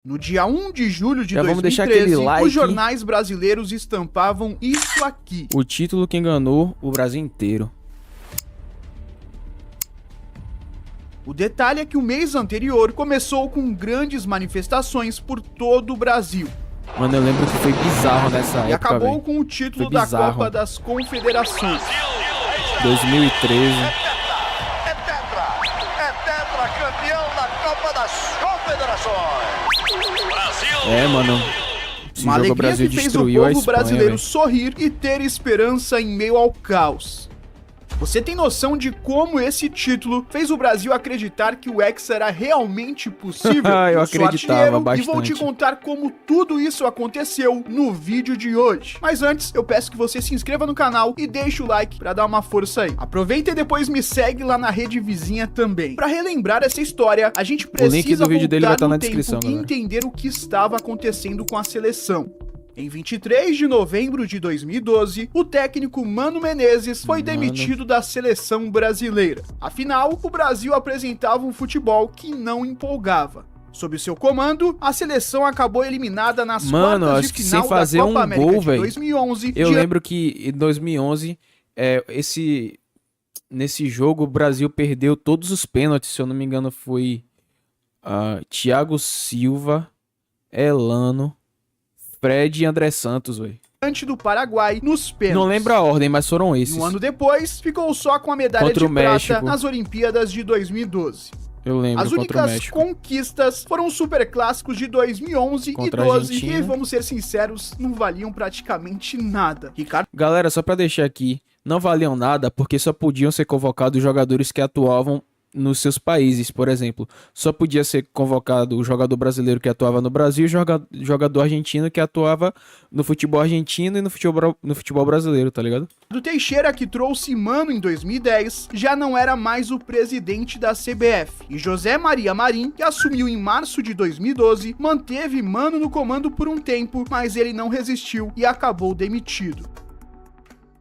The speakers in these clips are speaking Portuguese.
No dia 1 de julho de Já vamos deixar aquele 2013, like. os jornais brasileiros estampavam isso aqui. O título que enganou o Brasil inteiro. O detalhe é que o mês anterior começou com grandes manifestações por todo o Brasil. Mano, eu lembro que foi bizarro nessa E época, acabou velho. com o título Foi da bizarro. Copa das Confederações. 2013. É tetra campeão da Copa das Confederações. Brasil! É, mano. Esse Uma jogo o alegria Brasil que fez o destruiu a povo Espanha, brasileiro velho. sorrir e ter esperança em meio ao caos. Você tem noção de como esse título fez o Brasil acreditar que o Hexa era realmente possível? Eu sou acreditava artilheiro bastante. E vou te contar como tudo isso aconteceu no vídeo de hoje. Mas antes, eu peço que você se inscreva no canal e deixe o like pra dar uma força aí. Aproveita e depois me segue lá na rede vizinha também. Pra relembrar essa história, a gente precisa link do vídeo dele vai estar voltar no na tempo descrição, e galera. entender o que estava acontecendo com a seleção. Em 23 de novembro de 2012, o técnico Mano Menezes foi demitido da seleção brasileira. Afinal, o Brasil apresentava um futebol que não empolgava. Sob seu comando, a seleção acabou eliminada nas Mano, quartas acho de que final sem fazer da Copa um América gol, de velho. 2011. Eu lembro que em 2011, nesse jogo, o Brasil perdeu todos os pênaltis. Se eu não me engano, foi Thiago Silva, Elano, Fred e André Santos, velho. Diante do Paraguai nos pênaltis. Não lembro a ordem, mas foram esses. Um ano depois, ficou só com a medalha Contra de o prata México. nas Olimpíadas de 2012. Eu lembro, As contra o únicas México. conquistas foram os superclássicos de 2011 Contra e a 12, Argentina. que, vamos ser sinceros, não valiam praticamente nada. Ricardo Galera, só pra deixar aqui, não valiam nada porque só podiam ser convocados jogadores que atuavam nos seus países, por exemplo. Só podia ser convocado o jogador brasileiro que atuava no Brasil e o jogador argentino que atuava no futebol argentino e no futebol brasileiro, tá ligado? Teixeira, que trouxe Mano em 2010, já não era mais o presidente da CBF. E José Maria Marim, que assumiu em março de 2012, manteve Mano no comando por um tempo, mas ele não resistiu e acabou demitido.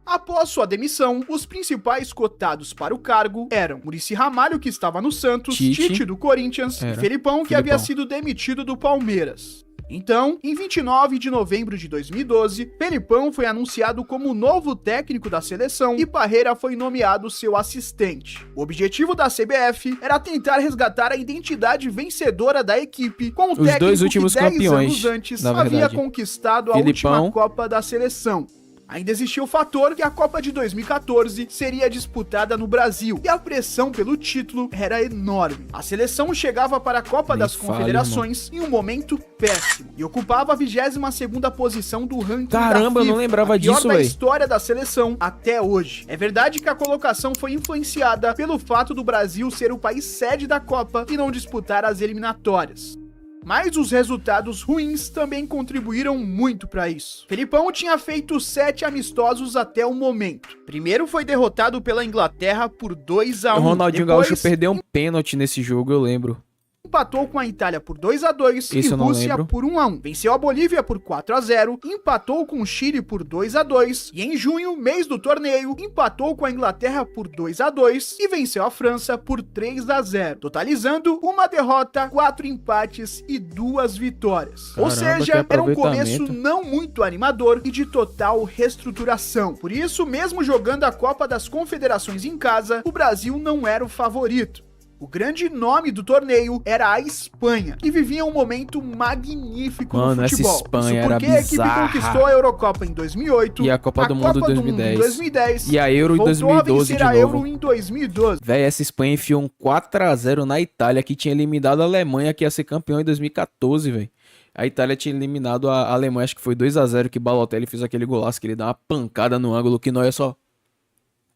Após sua demissão, os principais cotados para o cargo eram Muricy Ramalho, que estava no Santos, Tite do Corinthians e Felipão, que havia sido demitido do Palmeiras. Então, em 29 de novembro de 2012, Felipão foi anunciado como novo técnico da seleção e Parreira foi nomeado seu assistente. O objetivo da CBF era tentar resgatar a identidade vencedora da equipe com o técnico dois últimos que 10 campeões, anos antes na havia verdade. conquistado a Felipão. última Copa da seleção. Ainda existia o fator que a Copa de 2014 seria disputada no Brasil e a pressão pelo título era enorme. A seleção chegava para a Copa das Confederações em um momento péssimo e ocupava a 22ª posição do ranking Caramba, da eu não FIFA, lembrava a pior disso, da véi. história da seleção até hoje. É verdade que a colocação foi influenciada pelo fato do Brasil ser o país sede da Copa e não disputar as eliminatórias. Mas os resultados ruins também contribuíram muito para isso. Felipão tinha feito 7 amistosos até o momento. Primeiro foi derrotado pela Inglaterra por 2-1. O Ronaldinho Depois, Gaúcho perdeu um pênalti nesse jogo, eu lembro. empatou com a Itália por 2-2 e Isso eu não Rússia lembro. por 1-1. Venceu a Bolívia por 4-0, empatou com o Chile por 2-2 e em junho, mês do torneio, empatou com a Inglaterra por 2-2 e venceu a França por 3-0, totalizando uma derrota, 4 empates e 2 vitórias. Ou Caramba, seja, que era um começo aproveitamento. não muito animador e de total reestruturação. Por isso, mesmo jogando a Copa das Confederações em casa, o Brasil não era o favorito. O grande nome do torneio era a Espanha, que vivia um momento magnífico Mano, no futebol. essa Espanha Isso era porque a equipe bizarra. conquistou a Eurocopa em 2008, E a Copa do Mundo em 2010. em 2010 E a Euro em voltou 2012 a vencer de a novo. Euro em 2012. Véi, essa Espanha enfiou um 4-0 na Itália, que tinha eliminado a Alemanha, que ia ser campeão em 2014, velho. A Itália tinha eliminado a Alemanha, acho que foi 2-0, que Balotelli fez aquele golaço, que ele dá uma pancada no ângulo, que não é só...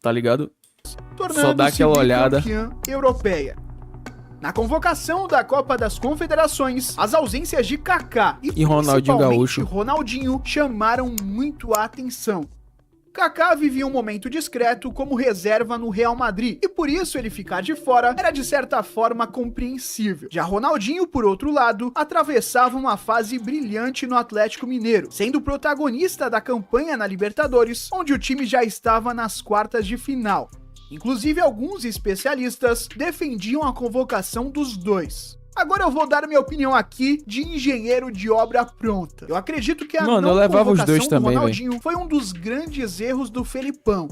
Tá ligado? Só dá aquela olhada. Bicampeã europeia. Na convocação da Copa das Confederações, as ausências de Kaká E Ronaldinho principalmente Gaúcho. Ronaldinho chamaram muito a atenção. Kaká vivia um momento discreto como reserva no Real Madrid, e por isso ele ficar de fora era de certa forma compreensível. Já Ronaldinho, por outro lado, atravessava uma fase brilhante no Atlético Mineiro, sendo protagonista da campanha na Libertadores, onde o time já estava nas quartas de final. Inclusive, alguns especialistas defendiam a convocação dos dois. Agora eu vou dar minha opinião aqui de engenheiro de obra pronta. Eu acredito que a Mano, não eu levava os dois convocação do também, Ronaldinho foi um dos grandes erros do Felipão.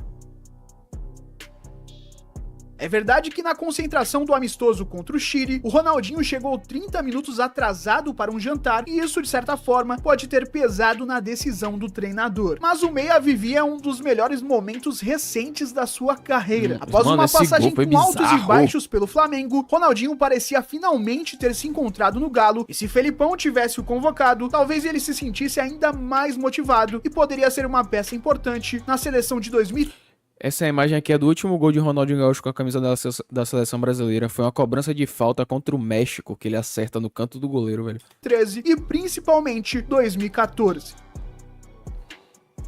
É verdade que na concentração do amistoso contra o Chile, o Ronaldinho chegou 30 minutos atrasado para um jantar e isso, de certa forma, pode ter pesado na decisão do treinador. Mas o meia vivia um dos melhores momentos recentes da sua carreira. Após uma passagem com altos e baixos pelo Flamengo, Ronaldinho parecia finalmente ter se encontrado no Galo e se Felipão tivesse o convocado, talvez ele se sentisse ainda mais motivado e poderia ser uma peça importante na seleção de 2013. Essa imagem aqui é do último gol de Ronaldinho Gaúcho com a camisa da seleção brasileira. Foi uma cobrança de falta contra o México, que ele acerta no canto do goleiro, velho. E principalmente 2014.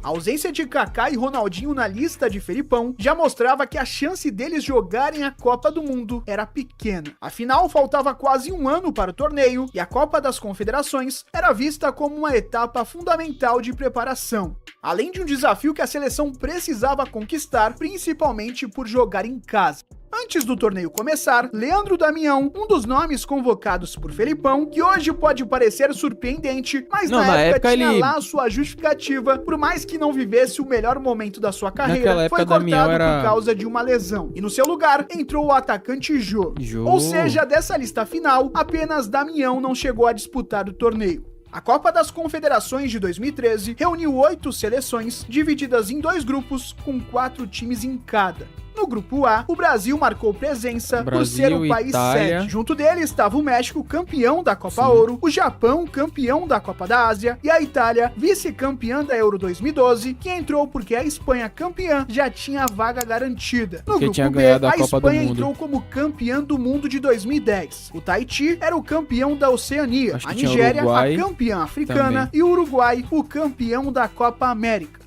A ausência de Kaká e Ronaldinho na lista de Felipão já mostrava que a chance deles jogarem a Copa do Mundo era pequena. Afinal, faltava quase um ano para o torneio e a Copa das Confederações era vista como uma etapa fundamental de preparação, além de um desafio que a seleção precisava conquistar, principalmente por jogar em casa. Antes do torneio começar, Leandro Damião, um dos nomes convocados por Felipão, que hoje pode parecer surpreendente, mas na época tinha lá a sua justificativa, por mais que não vivesse o melhor momento da sua carreira, foi cortado por causa de uma lesão. E no seu lugar, entrou o atacante Jô. Ou seja, dessa lista final, apenas Damião não chegou a disputar o torneio. A Copa das Confederações de 2013 reuniu 8 seleções, divididas em 2 grupos, com 4 times em cada. No grupo A, o Brasil marcou presença por ser o país sede. Junto dele estava o México, campeão da Copa Ouro, o Japão, campeão da Copa da Ásia, e a Itália, vice-campeã da Euro 2012, que entrou porque a Espanha, campeã, já tinha a vaga garantida. No grupo B, a Espanha entrou como campeã do mundo de 2010. O Tahiti era o campeão da Oceania, a Nigéria, a campeã africana, e o Uruguai, o campeão da Copa América.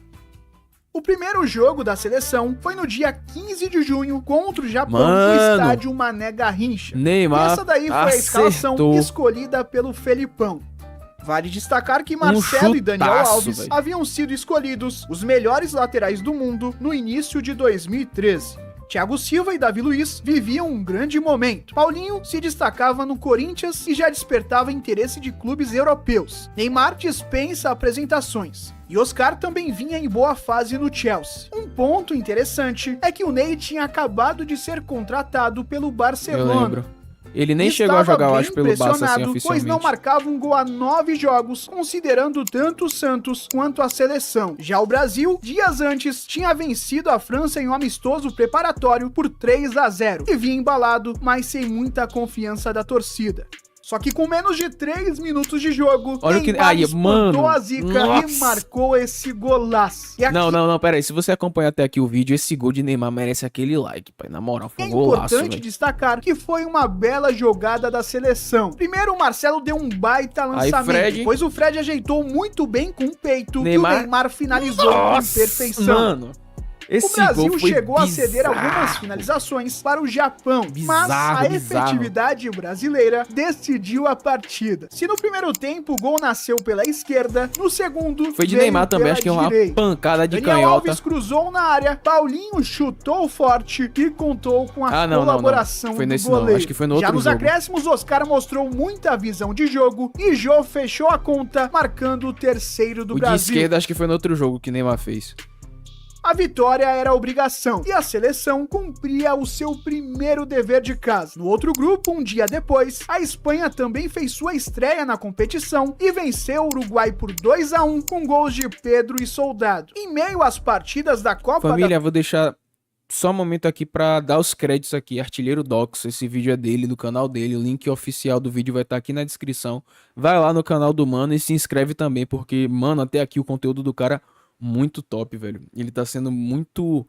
O primeiro jogo da seleção foi no dia 15 de junho contra o Japão no estádio Mané Garrincha. Neymar essa daí foi a escalação escolhida pelo Felipão. Vale destacar que Marcelo e Daniel Alves haviam sido escolhidos os melhores laterais do mundo no início de 2013. Thiago Silva e Davi Luiz viviam um grande momento. Paulinho se destacava no Corinthians e já despertava interesse de clubes europeus. Neymar dispensa apresentações. E Oscar também vinha em boa fase no Chelsea. Um ponto interessante é que o Ney tinha acabado de ser contratado pelo Barcelona. Eu lembro. Ele nem chegou a jogar, eu acho, pelo Barça assim, oficialmente. Pois não marcava um gol a 9 jogos, considerando tanto o Santos quanto a seleção. Já o Brasil, dias antes, tinha vencido a França em um amistoso preparatório por 3-0 e vinha embalado, mas sem muita confiança da torcida. Só que com menos de 3 minutos de jogo, Neymar espantou a zica e marcou esse golaço. E aqui... Não, pera aí. Se você acompanhar até aqui o vídeo, esse gol de Neymar merece aquele like, pai. Na moral, foi um golaço. É importante destacar que foi uma bela jogada da seleção. Primeiro, o Marcelo deu um baita lançamento. Depois o Fred ajeitou muito bem com o peito e o Neymar finalizou com perfeição. Mano. O Brasil chegou a ceder algumas finalizações para o Japão, mas a efetividade brasileira decidiu a partida. Se no primeiro tempo o gol nasceu pela esquerda, no segundo foi de Neymar também, acho que é uma pancada de canhota. Daniel Alves cruzou na área, Paulinho chutou forte e contou com a colaboração do goleiro. Acho que foi no outro jogo. Já nos acréscimos, Oscar mostrou muita visão de jogo e Jô fechou a conta, marcando o terceiro do Brasil. O de esquerda acho que foi no outro jogo que Neymar fez. A vitória era a obrigação e a seleção cumpria o seu primeiro dever de casa. No outro grupo, um dia depois, a Espanha também fez sua estreia na competição e venceu o Uruguai por 2-1 com gols de Pedro e Soldado. Em meio às partidas da Copa vou deixar só um momento aqui pra dar os créditos aqui. Artilheiro Docs, esse vídeo é dele, do canal dele. O link oficial do vídeo vai estar aqui na descrição. Vai lá no canal do mano e se inscreve também, porque, mano, até aqui o conteúdo do cara muito top, velho. Ele tá sendo muito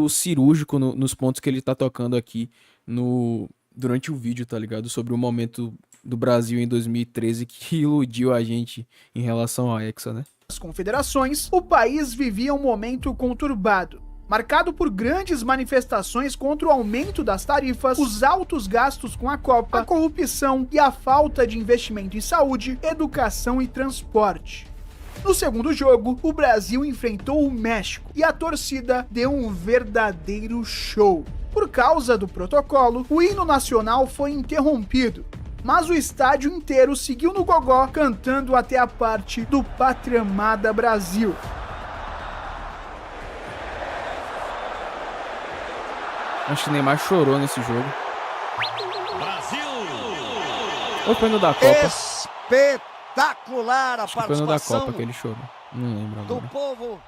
cirúrgico nos pontos que ele tá tocando aqui durante o vídeo, tá ligado? Sobre o momento do Brasil em 2013 que iludiu a gente em relação à Hexa, né? As confederações, o país vivia um momento conturbado, marcado por grandes manifestações contra o aumento das tarifas, os altos gastos com a Copa, a corrupção e a falta de investimento em saúde, educação e transporte. No segundo jogo, o Brasil enfrentou o México e a torcida deu um verdadeiro show. Por causa do protocolo, o hino nacional foi interrompido. mas o estádio inteiro seguiu no gogó, cantando até a parte do Pátria Amada Brasil. Acho que o Neymar chorou nesse jogo. Brasil! Ou foi no da Copa? Espetacular a Acho que foi no da participação Copa que ele chorou. Não lembro do agora. povo.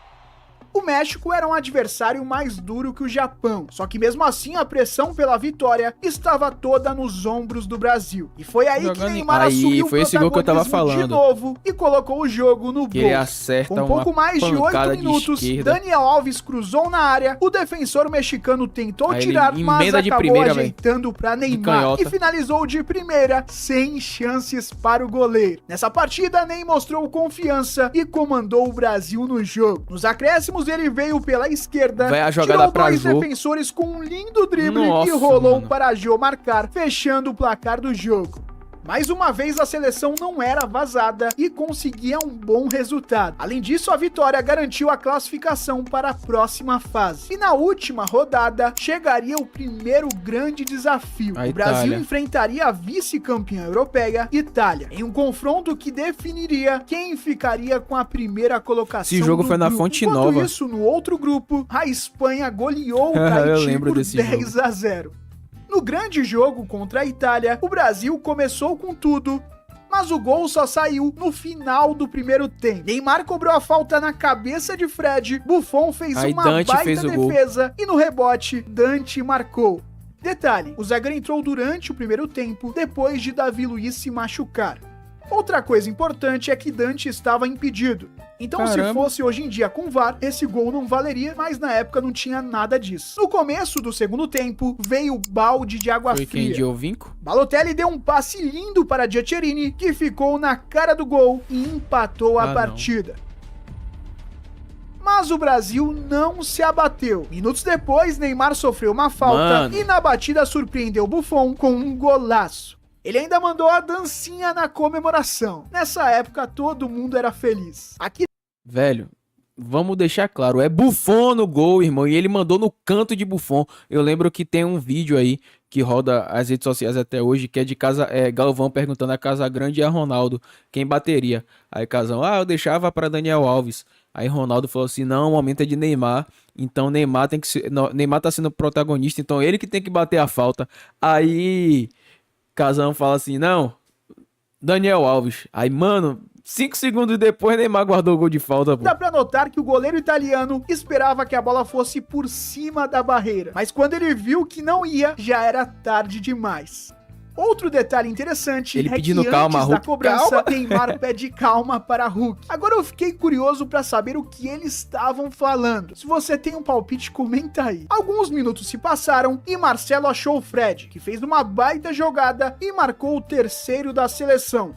O México era um adversário mais duro que o Japão, só que mesmo assim a pressão pela vitória estava toda nos ombros do Brasil. E foi aí que Neymar assumiu o foi esse gol que eu tava protagonismo de falando. novo e colocou o jogo no Que ele bolso. acerta Com pouco uma mais de 8 pancada de minutos, esquerda. Daniel Alves cruzou na área, o defensor mexicano tentou Aí ele tirar, mas emenda de acabou primeira, ajeitando para Neymar canhota. e finalizou de primeira, sem chances para o goleiro. Nessa partida, Ney mostrou confiança e comandou o Brasil no jogo. Nos acréscimos, ele veio pela esquerda, Vai a jogada tirou pra dois Jô. defensores com um lindo drible Nossa, e rolou mano. para Jô marcar, fechando o placar do jogo. Mais uma vez, a seleção não era vazada e conseguia um bom resultado. Além disso, a vitória garantiu a classificação para a próxima fase. E na última rodada, chegaria o primeiro grande desafio. A O Brasil Itália. enfrentaria a vice-campeã europeia, Itália, em um confronto que definiria quem ficaria com a primeira colocação. Esse jogo do foi na grupo. Fonte Enquanto Nova. isso, no outro grupo, a Espanha goleou o Eu Tahiti lembro por desse 10-0. No grande jogo contra a Itália, o Brasil começou com tudo, mas o gol só saiu no final do primeiro tempo. Neymar cobrou a falta na cabeça de Fred, Buffon fez Aí uma Dante baita fez o gol. defesa e no rebote, Dante marcou. Detalhe, o zagueiro entrou durante o primeiro tempo, depois de Davi Luiz se machucar. Outra coisa importante é que Dante estava impedido. Então, Caramba. se fosse hoje em dia com VAR, esse gol não valeria, mas na época não tinha nada disso. No começo do segundo tempo, veio o balde de água Foi quem, fria. Giovinco? Balotelli deu um passe lindo para Giaccherini, que ficou na cara do gol e empatou a não. partida. Mas o Brasil não se abateu. Minutos depois, Neymar sofreu uma falta Mano. e na batida surpreendeu Buffon com um golaço. Ele ainda mandou a dancinha na comemoração. Nessa época, todo mundo era feliz. Aqui Velho, vamos deixar claro, é Buffon no gol, irmão, e ele mandou no canto de Buffon. Eu lembro que tem um vídeo aí que roda as redes sociais até hoje, que é de Galvão perguntando a Casagrande e a Ronaldo quem bateria. Aí Casão, eu deixava para Daniel Alves. Aí Ronaldo falou assim, não, o momento é de Neymar, então Neymar tem que ser, não, Neymar tá sendo protagonista, então ele que tem que bater a falta. Aí Casão fala assim, não, Daniel Alves. Aí, mano, 5 segundos depois, Neymar guardou o gol de falta, pô. dá pra notar que o goleiro italiano esperava que a bola fosse por cima da barreira. Mas quando ele viu que não ia, já era tarde demais. Outro detalhe interessante Ele é que pedindo antes calma, da Hulk, cobrança, calma. Neymar pede calma para Hulk. Agora eu fiquei curioso para saber o que eles estavam falando. Se você tem um palpite, comenta aí. Alguns minutos se passaram e Marcelo achou o Fred, que fez uma baita jogada e marcou o terceiro da seleção.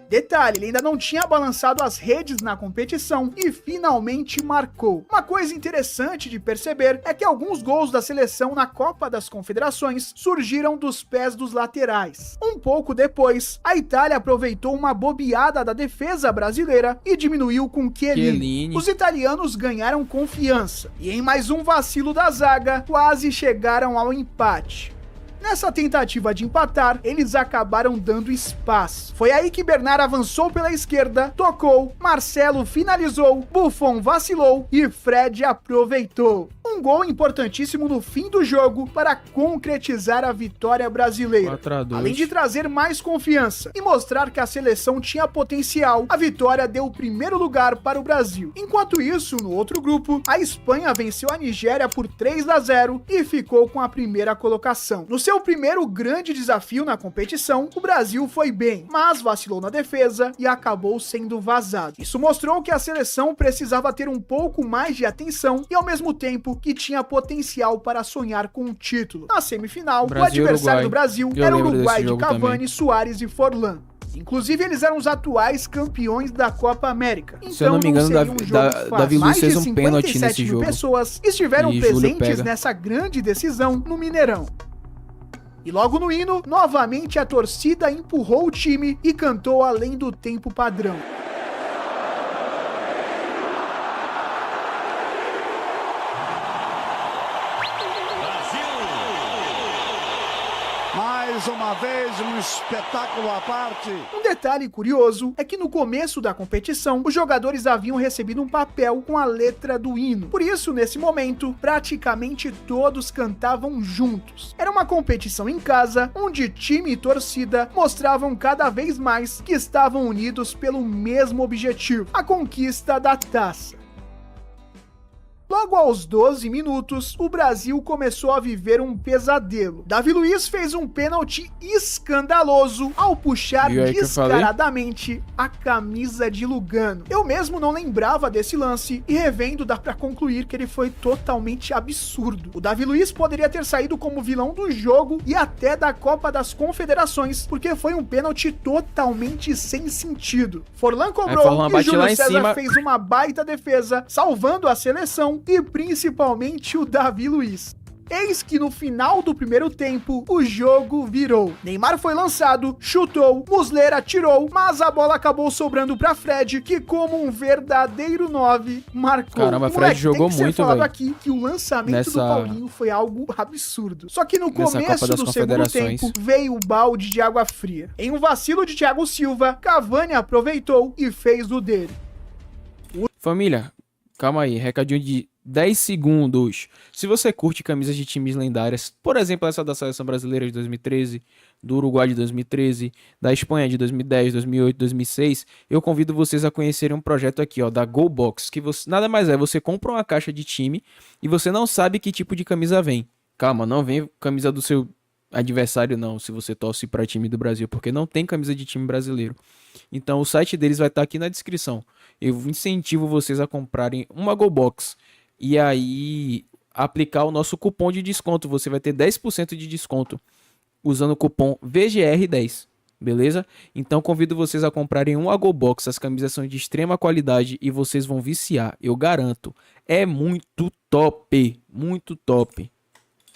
Detalhe, ele ainda não tinha balançado as redes na competição e finalmente marcou. Uma coisa interessante de perceber é que alguns gols da seleção na Copa das Confederações surgiram dos pés dos laterais. Um pouco depois, a Itália aproveitou uma bobeada da defesa brasileira e diminuiu com Chiellini. Os italianos ganharam confiança e em mais um vacilo da zaga, quase chegaram ao empate. Nessa tentativa de empatar, eles acabaram dando espaço. Foi aí que Bernard avançou pela esquerda, tocou, Marcelo finalizou, Buffon vacilou e Fred aproveitou. Um gol importantíssimo no fim do jogo para concretizar a vitória brasileira. 4-2. Além de trazer mais confiança e mostrar que a seleção tinha potencial, a vitória deu o primeiro lugar para o Brasil. Enquanto isso, no outro grupo, a Espanha venceu a Nigéria por 3-0 e ficou com a primeira colocação. No seu primeiro grande desafio na competição, o Brasil foi bem, mas vacilou na defesa e acabou sendo vazado. Isso mostrou que a seleção precisava ter um pouco mais de atenção e ao mesmo tempo que tinha potencial para sonhar com um título. Na semifinal, o adversário do Brasil era o Uruguai de Cavani, Suárez e Forlan. Inclusive, eles eram os atuais campeões da Copa América. Então, se eu não me engano, Davi Luiz fez um pênalti nesse jogo. Mais de 57 mil pessoas estiveram presentes nessa grande decisão no Mineirão. E logo no hino, novamente a torcida empurrou o time e cantou além do tempo padrão. Mais mais uma vez um espetáculo à parte. Um detalhe curioso é que no começo da competição, os jogadores haviam recebido um papel com a letra do hino. Por isso, nesse momento, praticamente todos cantavam juntos. Era uma competição em casa, onde time e torcida mostravam cada vez mais que estavam unidos pelo mesmo objetivo, a conquista da taça. Logo aos 12 minutos, o Brasil começou a viver um pesadelo. Davi Luiz fez um pênalti escandaloso ao puxar descaradamente a camisa de Lugano. Eu mesmo não lembrava desse lance e revendo dá pra concluir que ele foi totalmente absurdo. O Davi Luiz poderia ter saído como vilão do jogo e até da Copa das Confederações, porque foi um pênalti totalmente sem sentido. Forlan cobrou e Júlio César fez uma baita defesa, salvando a seleção e principalmente o Davi Luiz. Eis que no final do primeiro tempo, o jogo virou. Neymar foi lançado, chutou, Muslera tirou, mas a bola acabou sobrando pra Fred, que como um verdadeiro 9, marcou. Caramba, Fred jogou muito, velho. Aqui que o lançamento do Paulinho foi algo absurdo. Só que no começo do segundo tempo, veio o balde de água fria. Em um vacilo de Thiago Silva, Cavani aproveitou e fez o dele. Família, calma aí, recadinho de 10 segundos. Se você curte camisas de times lendárias, por exemplo, essa da Seleção Brasileira de 2013, do Uruguai de 2013, da Espanha de 2010, 2008, 2006, eu convido vocês a conhecerem um projeto aqui, ó, da GoBox, que você, nada mais é, você compra uma caixa de time e você não sabe que tipo de camisa vem. Calma, não vem camisa do seu adversário não, se você torce para time do Brasil, porque não tem camisa de time brasileiro. Então o site deles vai estar aqui na descrição. Eu incentivo vocês a comprarem uma GoBox e aí aplicar o nosso cupom de desconto. Você vai ter 10% de desconto usando o cupom VGR10, beleza? Então convido vocês a comprarem uma GoBox. As camisas são de extrema qualidade e vocês vão viciar, eu garanto. É muito top, muito top.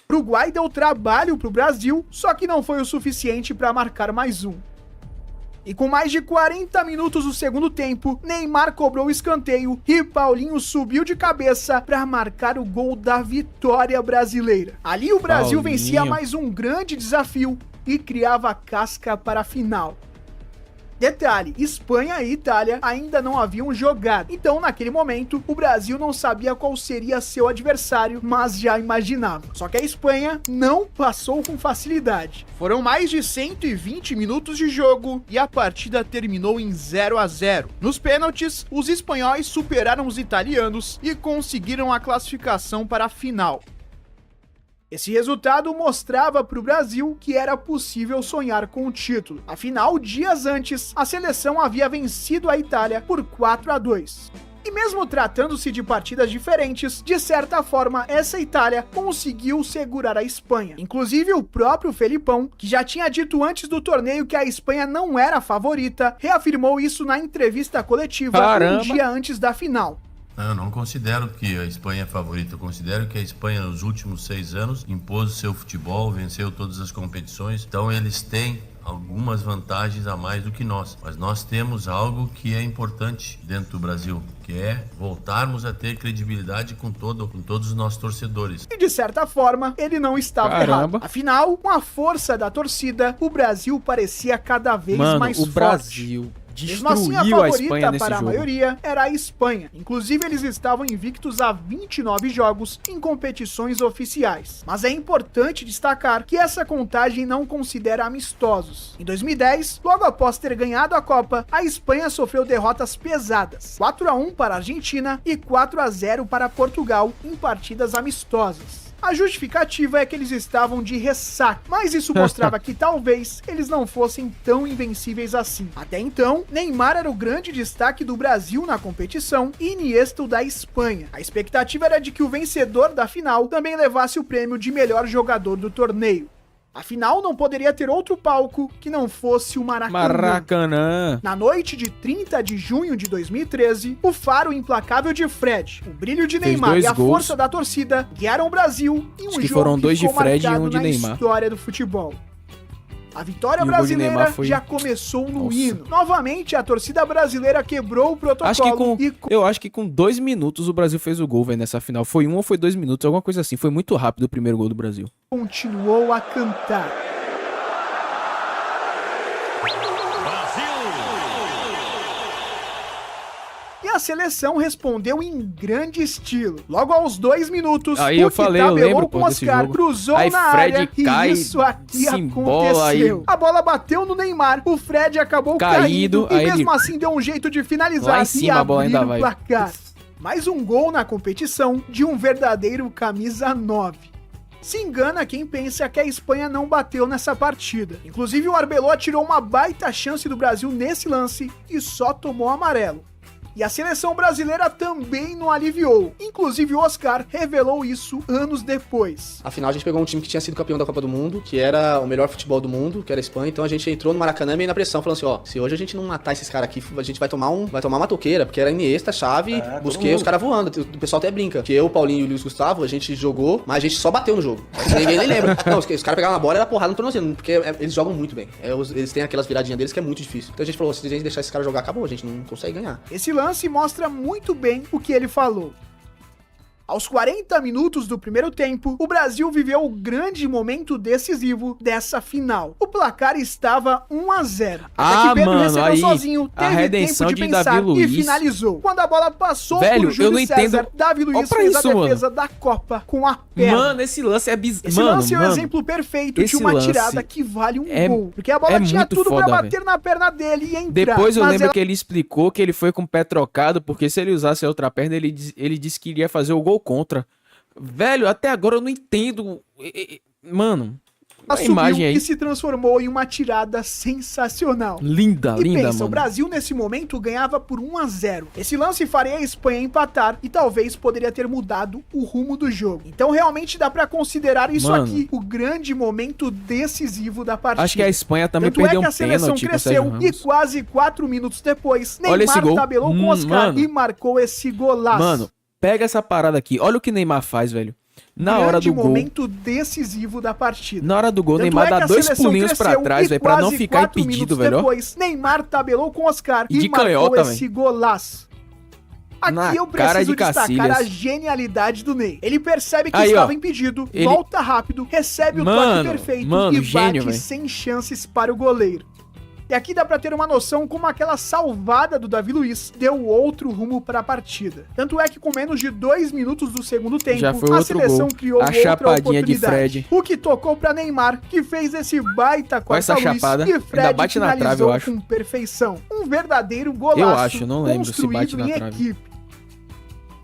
O Uruguai deu trabalho pro Brasil, só que não foi o suficiente para marcar mais um. E com mais de 40 minutos do segundo tempo, Neymar cobrou o escanteio e Paulinho subiu de cabeça para marcar o gol da vitória brasileira. Ali o Brasil vencia mais um grande desafio e criava casca para a final. Detalhe, Espanha e Itália ainda não haviam jogado, então naquele momento o Brasil não sabia qual seria seu adversário, mas já imaginava. Só que a Espanha não passou com facilidade. Foram mais de 120 minutos de jogo e a partida terminou em 0-0. Nos pênaltis, os espanhóis superaram os italianos e conseguiram a classificação para a final. Esse resultado mostrava para o Brasil que era possível sonhar com o título. Afinal, dias antes, a seleção havia vencido a Itália por 4-2. E mesmo tratando-se de partidas diferentes, de certa forma, essa Itália conseguiu segurar a Espanha. Inclusive, o próprio Felipão, que já tinha dito antes do torneio que a Espanha não era a favorita, reafirmou isso na entrevista coletiva um dia antes da final. Eu não considero que a Espanha é favorita, eu considero que a Espanha nos últimos 6 anos impôs o seu futebol, venceu todas as competições, então eles têm algumas vantagens a mais do que nós, mas nós temos algo que é importante dentro do Brasil, que é voltarmos a ter credibilidade com todos os nossos torcedores. E de certa forma, ele não estava errado. Afinal, com a força da torcida, o Brasil parecia cada vez mais forte. Brasil mesmo assim, a favorita para a maioria era a Espanha. Inclusive, eles estavam invictos há 29 jogos em competições oficiais. Mas é importante destacar que essa contagem não considera amistosos. Em 2010, logo após ter ganhado a Copa, a Espanha sofreu derrotas pesadas. 4-1 para a Argentina e 4-0 para Portugal em partidas amistosas. A justificativa é que eles estavam de ressaca, mas isso mostrava que talvez eles não fossem tão invencíveis assim. Até então, Neymar era o grande destaque do Brasil na competição e Iniesta o da Espanha. A expectativa era de que o vencedor da final também levasse o prêmio de melhor jogador do torneio. Afinal, não poderia ter outro palco que não fosse o Maracanã. Na noite de 30 de junho de 2013, o faro implacável de Fred, o brilho de Neymar e a força da torcida guiaram o Brasil em um jogo que foram dois de Fred e um de Neymar. História do futebol. A vitória brasileira já começou no hino. Novamente, a torcida brasileira quebrou o protocolo. Eu acho que com 2 minutos o Brasil fez o gol, velho, nessa final. Foi 1 ou foi 2 minutos, alguma coisa assim. Foi muito rápido o primeiro gol do Brasil. Continuou a cantar. E a seleção respondeu em grande estilo. Logo aos 2 minutos, aí eu falei, eu lembro, com pô, desse Oscar, jogo. cruzou Aí na Fred área cai, e isso aqui se embola, aconteceu. aí- A bola bateu no Neymar, o Fred acabou caindo e aí mesmo ele- assim deu um jeito de finalizar Lá em e cima a bola abrir ainda o vai. placar. Mais um gol na competição de um verdadeiro camisa 9. Se engana quem pensa que a Espanha não bateu nessa partida. Inclusive o Arbeloa tirou uma baita chance do Brasil nesse lance e só tomou amarelo. E a seleção brasileira também não aliviou. Inclusive o Oscar revelou isso anos depois. Afinal, a gente pegou um time que tinha sido campeão da Copa do Mundo, que era o melhor futebol do mundo, que era a Espanha. Então a gente entrou no Maracanã meio na pressão, falando assim, ó, se hoje a gente não matar esses caras aqui, a gente vai tomar uma toqueira, porque era Iniesta, Xavi, Busquets, os caras voando. O pessoal até brinca. Que eu, Paulinho e o Luiz Gustavo, a gente jogou, mas a gente só bateu no jogo. Ninguém nem lembra. Não, os caras pegavam a bola e era porrada no tornozelo, porque eles jogam muito bem. Eles têm aquelas viradinhas deles que é muito difícil. Então a gente falou, se a gente deixar esse cara jogar, acabou, a gente não consegue ganhar. Esse lance mostra muito bem o que ele falou. Aos 40 minutos do primeiro tempo, o Brasil viveu o grande momento decisivo dessa final. O placar estava 1-0. Ah, Pedro mano, recebeu aí, sozinho, a teve redenção tempo de de pensar Davi Luiz. e finalizou. Quando a bola passou Velho, por eu Júlio não César, entendo. Davi Luiz Olha pra fez isso, a defesa da Copa com a perna. Mano, esse lance é bizarro. Esse lance é um exemplo perfeito de esse uma lance tirada que vale um é- gol. Porque a bola é tinha muito tudo pra foda, bater na perna dele e entrar. Depois eu mas lembro ela que ele explicou que ele foi com o pé trocado, porque se ele usasse a outra perna, ele disse que iria fazer o gol contra. Velho, até agora eu não entendo. Mano, a subiu imagem aí. e se transformou em uma tirada sensacional. Linda, E linda, pensa, o mano. Brasil nesse momento ganhava por 1-0. Esse lance faria a Espanha empatar e talvez poderia ter mudado o rumo do jogo. Então realmente dá pra considerar isso Mano, aqui o grande momento decisivo da partida. Acho que a Espanha também Tanto perdeu é que um a seleção pênalti com o Sérgio cresceu e Ramos. quase 4 minutos depois, Olha esse Neymar gol. tabelou com Oscar Mano. e marcou esse golaço. Mano, pega essa parada aqui. Olha o que o Neymar faz, velho. Na hora do gol. momento decisivo da partida. Na hora do gol, o Tanto Neymar é dá que a 2 seleção pulinhos pra cresceu trás, e velho, pra não quase ficar 4 impedido, minutos velho. Ó. Depois, Neymar tabelou com Oscar E e de marcou canhota, esse golaço. Aqui Na eu cara preciso de destacar Cacilhas. a genialidade do Ney. Ele percebe que Aí, estava ó, impedido, ele- volta rápido, recebe o Mano, toque perfeito mano, e gênio, bate velho. sem chances para o goleiro. E aqui dá pra ter uma noção como aquela salvada do Davi Luiz deu outro rumo para a partida. Tanto é que com menos de 2 minutos do segundo tempo, Já foi a outro seleção gol. criou A outra chapadinha de oportunidade. Fred. O que tocou pra Neymar, que fez esse baita Com essa quarta-luz chapada, e ainda Fred bate na trave, finalizou eu acho. com perfeição. Um verdadeiro golaço Eu acho, não lembro se construído bate na em trave. equipe.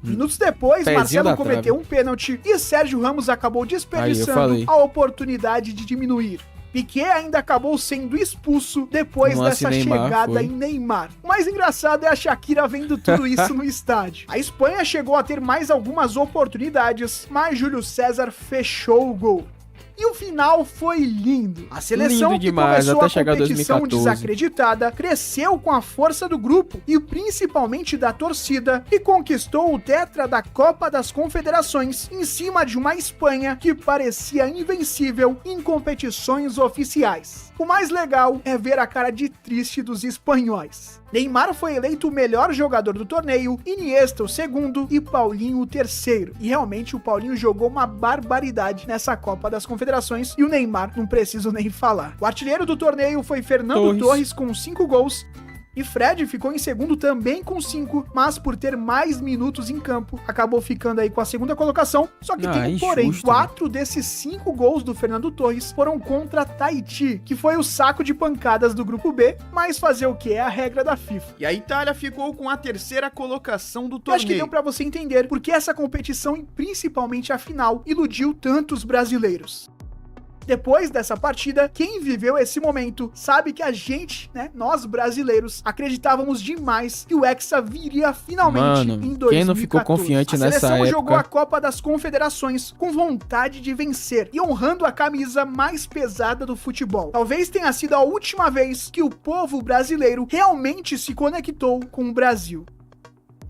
Minutos depois, Pezinho Marcelo da cometeu trave. um pênalti e Sérgio Ramos acabou desperdiçando falei. a oportunidade de diminuir. Piquet ainda acabou sendo expulso depois Um lance dessa Neymar, chegada foi. em Neymar. O mais engraçado é a Shakira vendo tudo isso no estádio. A Espanha chegou a ter mais algumas oportunidades, mas Júlio César fechou o gol. E o final foi lindo. A seleção Lindo que demais, começou até a chegar competição 2014. desacreditada cresceu com a força do grupo e principalmente da torcida e conquistou o tetra da Copa das Confederações em cima de uma Espanha que parecia invencível em competições oficiais. O mais legal é ver a cara de triste dos espanhóis. Neymar foi eleito o melhor jogador do torneio, Iniesta o segundo e Paulinho o terceiro. E realmente o Paulinho jogou uma barbaridade nessa Copa das Confederações e o Neymar não preciso nem falar. O artilheiro do torneio foi Fernando Torres com 5 gols. E Fred ficou em segundo também com 5, mas por ter mais minutos em campo, acabou ficando aí com a segunda colocação. Só que tem um porém, injusto, 4 desses 5 gols do Fernando Torres foram contra Tahiti, que foi o saco de pancadas do grupo B, mas fazer o que é a regra da FIFA. E a Itália ficou com a terceira colocação do Eu torneio. acho que deu pra você entender por que essa competição e principalmente a final iludiu tantos brasileiros. Depois dessa partida, quem viveu esse momento sabe que a gente, né, nós brasileiros, acreditávamos demais que o Hexa viria finalmente Mano, em 2014. quem não ficou confiante nessa A seleção jogou a época? Copa das Confederações com vontade de vencer e honrando a camisa mais pesada do futebol. Talvez tenha sido a última vez que o povo brasileiro realmente se conectou com o Brasil.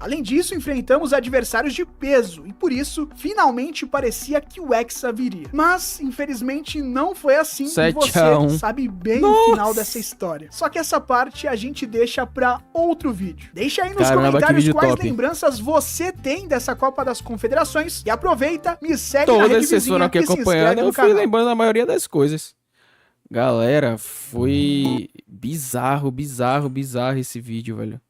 Além disso, enfrentamos adversários de peso e por isso, finalmente parecia que o Hexa viria. Mas, infelizmente, não foi assim e 7 a 1. você sabe bem o final dessa história. Só que essa parte a gente deixa pra outro vídeo. Deixa aí nos Caramba, que comentários vídeo quais top. lembranças você tem dessa Copa das Confederações e aproveita, me segue na Todas rede vocês foram vizinha aqui e se acompanhando, inscreve no eu fui canal. lembrando a maioria das coisas. Galera, foi bizarro esse vídeo, velho.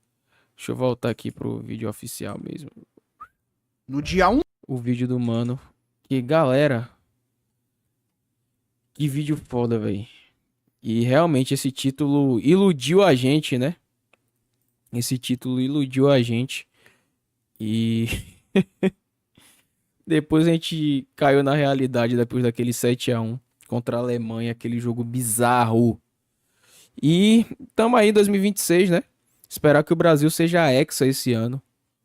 Deixa eu voltar aqui pro vídeo oficial mesmo. No dia 1 O vídeo do mano. Que galera. Que vídeo foda, velho. E realmente esse título iludiu a gente, né? Esse título iludiu a gente. E depois a gente caiu na realidade depois daquele 7-1 contra a Alemanha, aquele jogo bizarro. E tamo aí em 2026, né? Esperar que o Brasil seja hexa esse ano.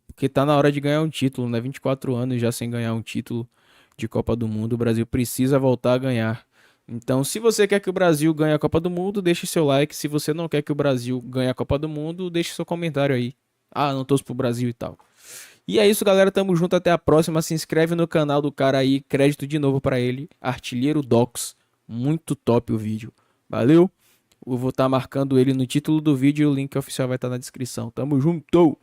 Porque tá na hora de ganhar um título, né? 24 anos já sem ganhar um título de Copa do Mundo. O Brasil precisa voltar a ganhar. Então, se você quer que o Brasil ganhe a Copa do Mundo, deixe seu like. Se você não quer que o Brasil ganhe a Copa do Mundo, deixe seu comentário aí. Ah, não torço pro Brasil e tal. E é isso, galera. Tamo junto. Até a próxima. Se inscreve no canal do cara aí. Crédito de novo pra ele. Artilheiro Docs. Muito top o vídeo. Valeu. Eu vou estar marcando ele no título do vídeo e o link oficial vai estar na descrição. Tamo junto!